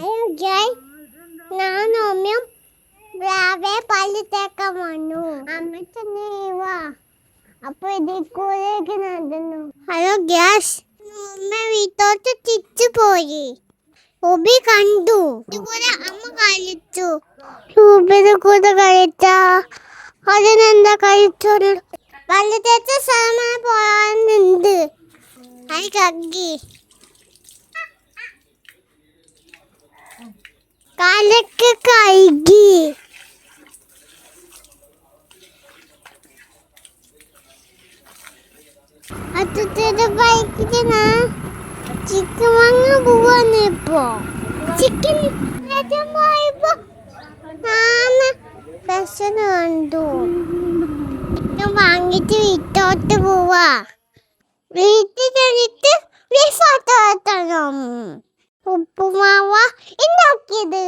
Jai, ನಾನು ಒಮ್ಮೆ ರಾವೆ ಪಾಲಿ ತೇಕಮಣ್ಣು ಅಮ್ಮಚನೇವಾ ಅಪ್ಪ ಇದಕ್ಕೆ nadanu. Hello guys, ഒമ്മ വീട്ടോട്ട് തിരിച്ചു പോയി. ഉബി കണ്ടു. കൂടെ അമ്മ കളിച്ചു. ഉബിയുടെ കൂടെ കളിച്ചാ അതിനെന്താ കഴിച്ചോളൂ. വലുതേച്ച സ്ഥലമായി പോയാലുണ്ട്. അത് കഗ്ഗി കാലൊക്കെ കൈകി അച്ഛൻ്റെ ബൈക്കിന് ചിക്കൻ വാങ്ങാൻ പോവാണ് ഇപ്പോ. ചിക്കൻ പോയപ്പോ നാന്ന് ഫാഷൻ കണ്ടു. ചിക്കൻ വാങ്ങിട്ട് വീട്ടോട്ട് പോവാ. വീട്ടിൽ ചെന്നിട്ട് ഫോട്ടോ എടുക്കണം. ഉപ്പുമാവ ഉണ്ടാക്കിയത്.